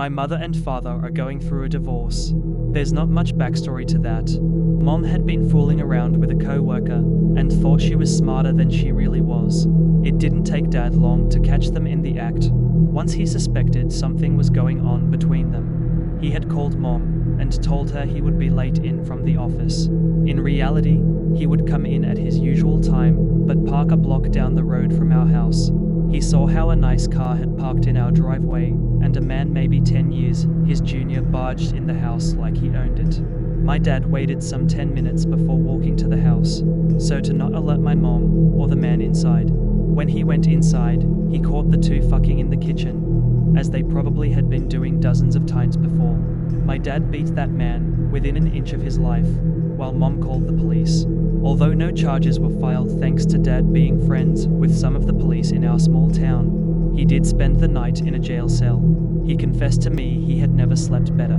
My mother and father are going through a divorce. There's not much backstory to that. Mom had been fooling around with a co-worker and thought she was smarter than she really was. It didn't take Dad long to catch them in the act. Once he suspected something was going on between them, he had called Mom and told her he would be late in from the office. In reality, he would come in at his usual time, but park a block down the road from our house. He saw how a nice car had parked in our driveway, and a man maybe 10 years his junior barged in the house like he owned it. My dad waited some 10 minutes before walking to the house, so to not alert my mom or the man inside. When he went inside, he caught the two fucking in the kitchen, as they probably had been doing dozens of times before. My dad beat that man within an inch of his life, while Mom called the police. Although no charges were filed thanks to Dad being friends with some of the police in our small town, he did spend the night in a jail cell. He confessed to me he had never slept better.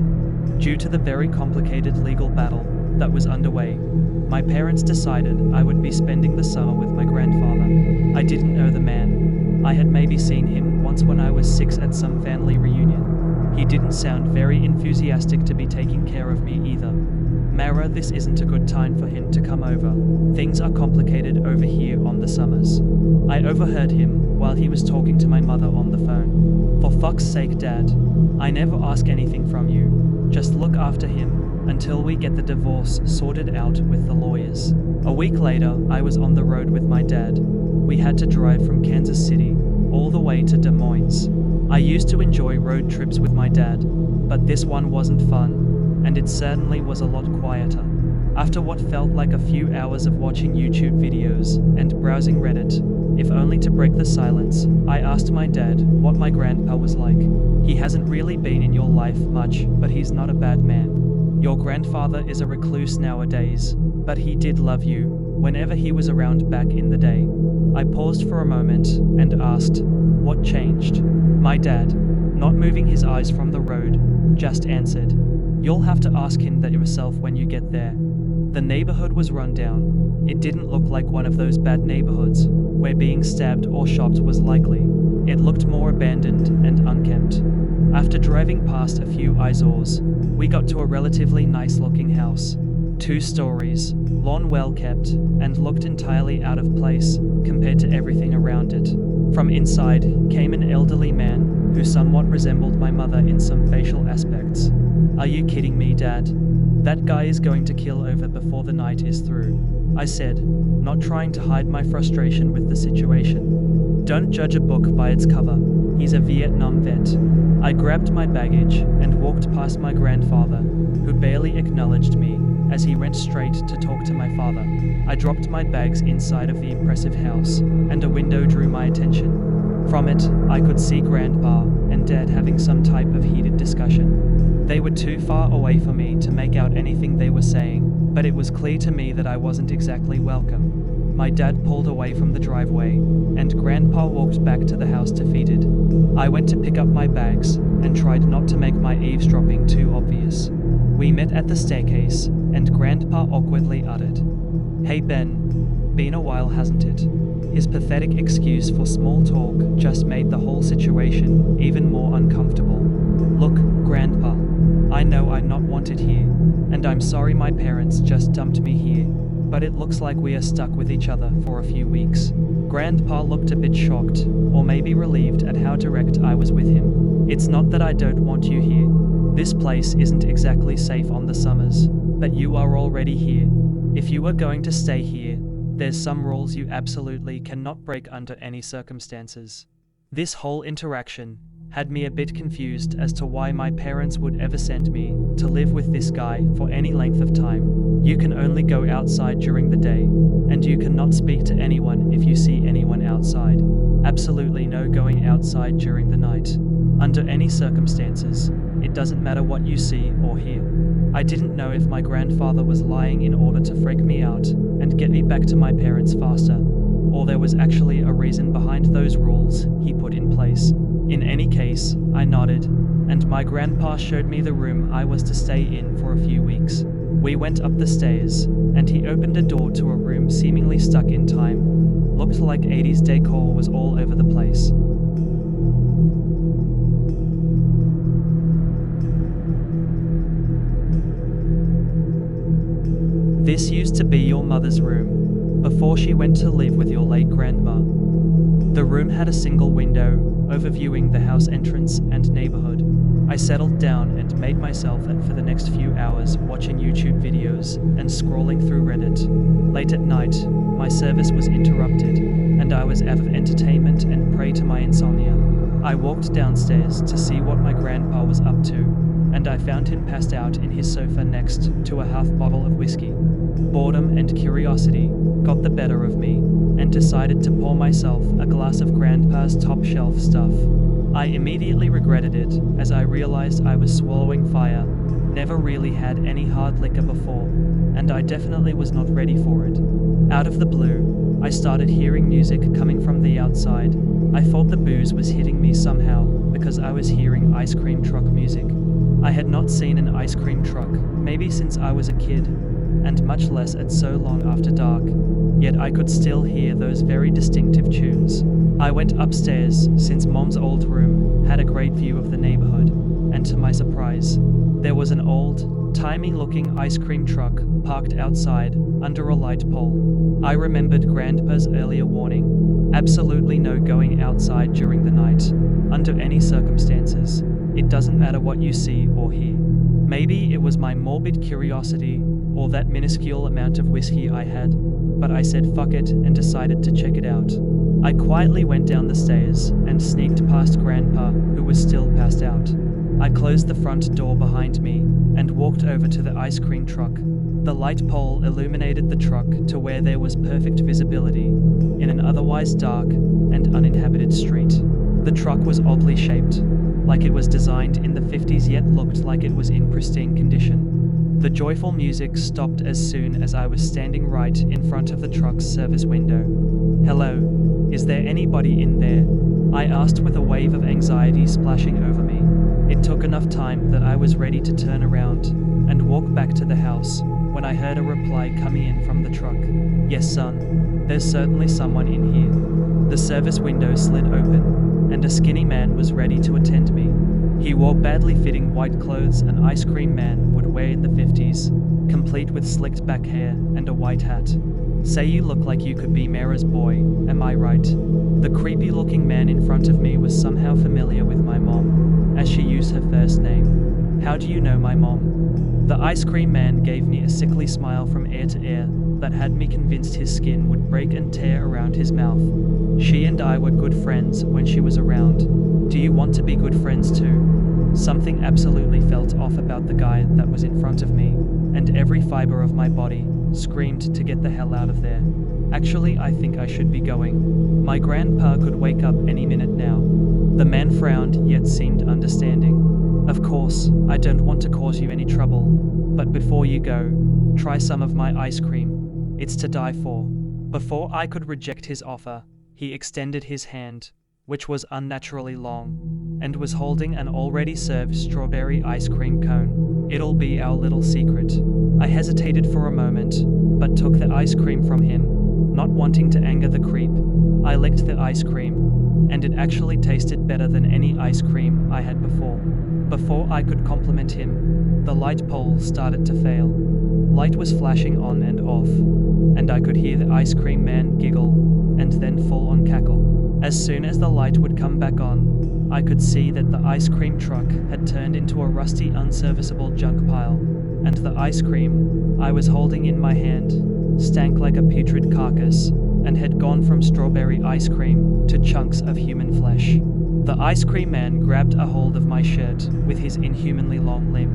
Due to the very complicated legal battle that was underway, my parents decided I would be spending the summer with my grandfather. I didn't know the man. I had maybe seen him once when I was 6 at some family reunion. He didn't sound very enthusiastic to be taking care of me either. Mara, this isn't a good time for him to come over. Things are complicated over here on the summers. I overheard him while he was talking to my mother on the phone. For fuck's sake, Dad, I never ask anything from you. Just look after him until we get the divorce sorted out with the lawyers. A week later, I was on the road with my dad. We had to drive from Kansas City all the way to Des Moines. I used to enjoy road trips with my dad, but this one wasn't fun, and it certainly was a lot quieter. After what felt like a few hours of watching YouTube videos and browsing Reddit, if only to break the silence, I asked my dad what my grandpa was like. He hasn't really been in your life much, but he's not a bad man. Your grandfather is a recluse nowadays, but he did love you whenever he was around back in the day. I paused for a moment and asked, what changed? My dad, not moving his eyes from the road, just answered, you'll have to ask him that yourself when you get there. The neighborhood was run down. It didn't look like one of those bad neighborhoods where being stabbed or shopped was likely. It looked more abandoned and unkempt. After driving past a few eyesores, we got to a relatively nice-looking house. 2 stories, lawn well kept, and looked entirely out of place compared to everything around it. From inside came an elderly man who somewhat resembled my mother in some facial aspects. Are you kidding me, Dad? That guy is going to keel over before the night is through, I said, not trying to hide my frustration with the situation. Don't judge a book by its cover. He's a Vietnam vet. I grabbed my baggage and walked past my grandfather, who barely acknowledged me as he went straight to talk to my father. I dropped my bags inside of the impressive house, and a window drew my attention. From it, I could see Grandpa and Dad having some type of heated discussion. They were too far away for me to make out anything they were saying, but it was clear to me that I wasn't exactly welcome. My dad pulled away from the driveway, and Grandpa walked back to the house defeated. I went to pick up my bags and tried not to make my eavesdropping too obvious. We met at the staircase, and Grandpa awkwardly uttered, "Hey Ben, been a while, hasn't it?" His pathetic excuse for small talk just made the whole situation even more uncomfortable. Look, Grandpa, I know I'm not wanted here, and I'm sorry my parents just dumped me here, but it looks like we are stuck with each other for a few weeks. Grandpa looked a bit shocked, or maybe relieved at how direct I was with him. It's not that I don't want you here. This place isn't exactly safe on the summers, but you are already here. If you are going to stay here, there's some rules you absolutely cannot break under any circumstances. This whole interaction had me a bit confused as to why my parents would ever send me to live with this guy for any length of time. You can only go outside during the day, and you cannot speak to anyone if you see anyone outside. Absolutely no going outside during the night. Under any circumstances, it doesn't matter what you see or hear. I didn't know if my grandfather was lying in order to freak me out and get me back to my parents faster, or there was actually a reason behind those rules he put in place. In any case, I nodded, and my grandpa showed me the room I was to stay in for a few weeks. We went up the stairs, and he opened a door to a room seemingly stuck in time. Looked like 80s decor was all over the place. This used to be your mother's room, before she went to live with your late grandma. The room had a single window, overviewing the house entrance and neighborhood. I settled down and made myself at for the next few hours watching YouTube videos and scrolling through Reddit. Late at night, my service was interrupted, and I was out of entertainment and prey to my insomnia. I walked downstairs to see what my grandpa was up to, and I found him passed out in his sofa next to a half bottle of whiskey. Boredom and curiosity got the better of me, and decided to pour myself a glass of Grandpa's top shelf stuff. I immediately regretted it, as I realized I was swallowing fire. Never really had any hard liquor before, and I definitely was not ready for it. Out of the blue, I started hearing music coming from the outside. I thought the booze was hitting me somehow, because I was hearing ice cream truck music. I had not seen an ice cream truck, maybe since I was a kid, and much less at so long after dark, yet I could still hear those very distinctive tunes. I went upstairs, since Mom's old room had a great view of the neighborhood, and to my surprise, there was an old, timey-looking ice cream truck parked outside, under a light pole. I remembered Grandpa's earlier warning, absolutely no going outside during the night, under any circumstances. It doesn't matter what you see or hear. Maybe it was my morbid curiosity, or that minuscule amount of whiskey I had, but I said fuck it and decided to check it out. I quietly went down the stairs and sneaked past Grandpa, who was still passed out. I closed the front door behind me and walked over to the ice cream truck. The light pole illuminated the truck to where there was perfect visibility in an otherwise dark and uninhabited street. The truck was oddly shaped, like it was designed in the 50s yet looked like it was in pristine condition. The joyful music stopped as soon as I was standing right in front of the truck's service window. "Hello, is there anybody in there?" I asked with a wave of anxiety splashing over me. It took enough time that I was ready to turn around and walk back to the house when I heard a reply coming in from the truck. "Yes, son, there's certainly someone in here." The service window slid open, and a skinny man was ready to attend me. He wore badly fitting white clothes an ice cream man would wear in the 50s, complete with slicked back hair and a white hat. "Say you look like you could be Mara's boy, am I right?" The creepy looking man in front of me was somehow familiar with my mom, as she used her first name. "How do you know my mom?" The ice cream man gave me a sickly smile from ear to ear that had me convinced his skin would break and tear around his mouth. "She and I were good friends when she was around. Do you want to be good friends too?" Something absolutely felt off about the guy that was in front of me, and every fiber of my body screamed to get the hell out of there. "Actually, I think I should be going. My grandpa could wake up any minute now." The man frowned yet seemed understanding. "Of course, I don't want to cause you any trouble, but before you go, try some of my ice cream. It's to die for." Before I could reject his offer, he extended his hand, which was unnaturally long, and was holding an already served strawberry ice cream cone. "It'll be our little secret." I hesitated for a moment, but took the ice cream from him, not wanting to anger the creep. I licked the ice cream, and it actually tasted better than any ice cream I had before. Before I could compliment him, the light pole started to fail. Light was flashing on and off, and I could hear the ice cream man giggle and then full on cackle. As soon as the light would come back on, I could see that the ice cream truck had turned into a rusty, unserviceable junk pile, and the ice cream I was holding in my hand stank like a putrid carcass and had gone from strawberry ice cream to chunks of human flesh. The ice cream man grabbed a hold of my shirt with his inhumanly long limb.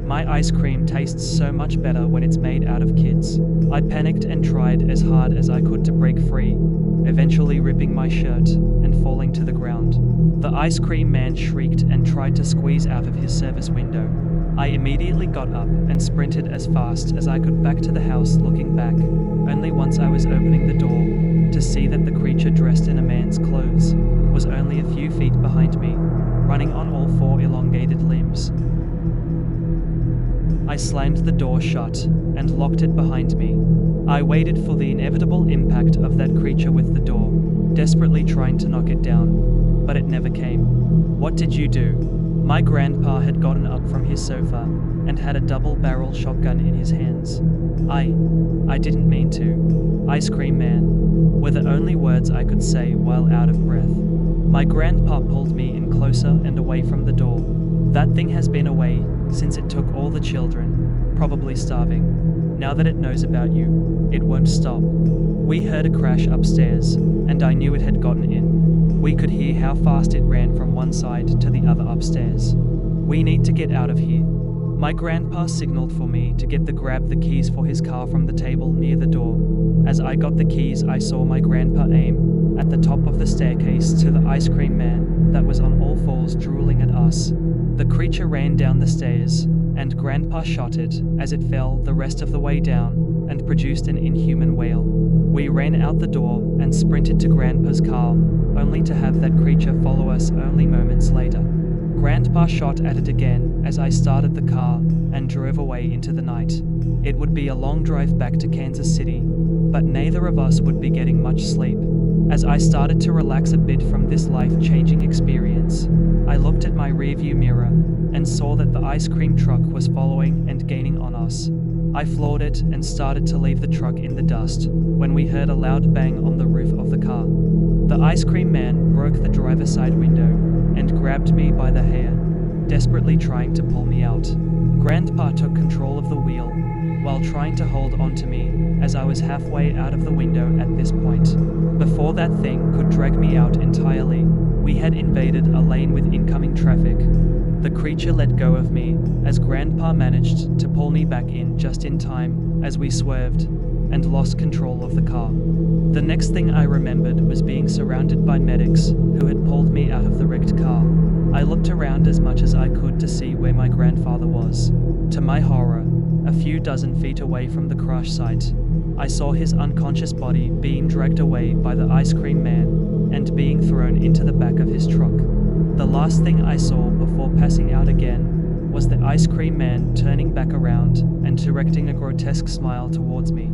"My ice cream tastes so much better when it's made out of kids." I panicked and tried as hard as I could to break free, eventually ripping my shirt and falling to the ground. The ice cream man shrieked and tried to squeeze out of his service window. I immediately got up and sprinted as fast as I could back to the house, looking back only once I was opening the door to see that the creature dressed in a man's clothes was only a few feet behind me, running on all four elongated limbs. I slammed the door shut and locked it behind me. I waited for the inevitable impact of that creature with the door, desperately trying to knock it down, but it never came. "What did you do?" My grandpa had gotten up from his sofa and had a double-barrel shotgun in his hands. I didn't mean to. Ice cream man, were the only words I could say while out of breath. My grandpa pulled me in closer and away from the door. That thing has been away since it took all the children, probably starving. Now that it knows about you, it won't stop. We heard a crash upstairs, and I knew it had gotten in. We could hear how fast it ran from one side to the other upstairs. We need to get out of here. My grandpa signaled for me to grab the keys for his car from the table near the door. As I got the keys, I saw my grandpa aim at the top of the staircase to the ice cream man that was on all fours drooling at us. The creature ran down the stairs, and Grandpa shot it as it fell the rest of the way down and produced an inhuman wail. We ran out the door and sprinted to Grandpa's car, only to have that creature follow us only moments later. Grandpa shot at it again as I started the car and drove away into the night. It would be a long drive back to Kansas City, but neither of us would be getting much sleep. As I started to relax a bit from this life-changing experience, I looked at my rearview mirror and saw that the ice cream truck was following and gaining on us. I floored it and started to leave the truck in the dust when we heard a loud bang on the roof of the car. The ice cream man broke the driver's side window and grabbed me by the hair, desperately trying to pull me out. Grandpa took control of the wheel while trying to hold on to me as I was halfway out of the window at this point. Before that thing could drag me out entirely, we had invaded a lane with incoming traffic. The creature let go of me as Grandpa managed to pull me back in just in time as we swerved and lost control of the car. The next thing I remembered was being surrounded by medics who had pulled me out of the wrecked car. I looked around as much as I could to see where my grandfather was. To my horror, a few dozen feet away from the crash site, I saw his unconscious body being dragged away by the ice cream man and being thrown into the back of his truck. The last thing I saw before passing out again was the ice cream man turning back around and directing a grotesque smile towards me.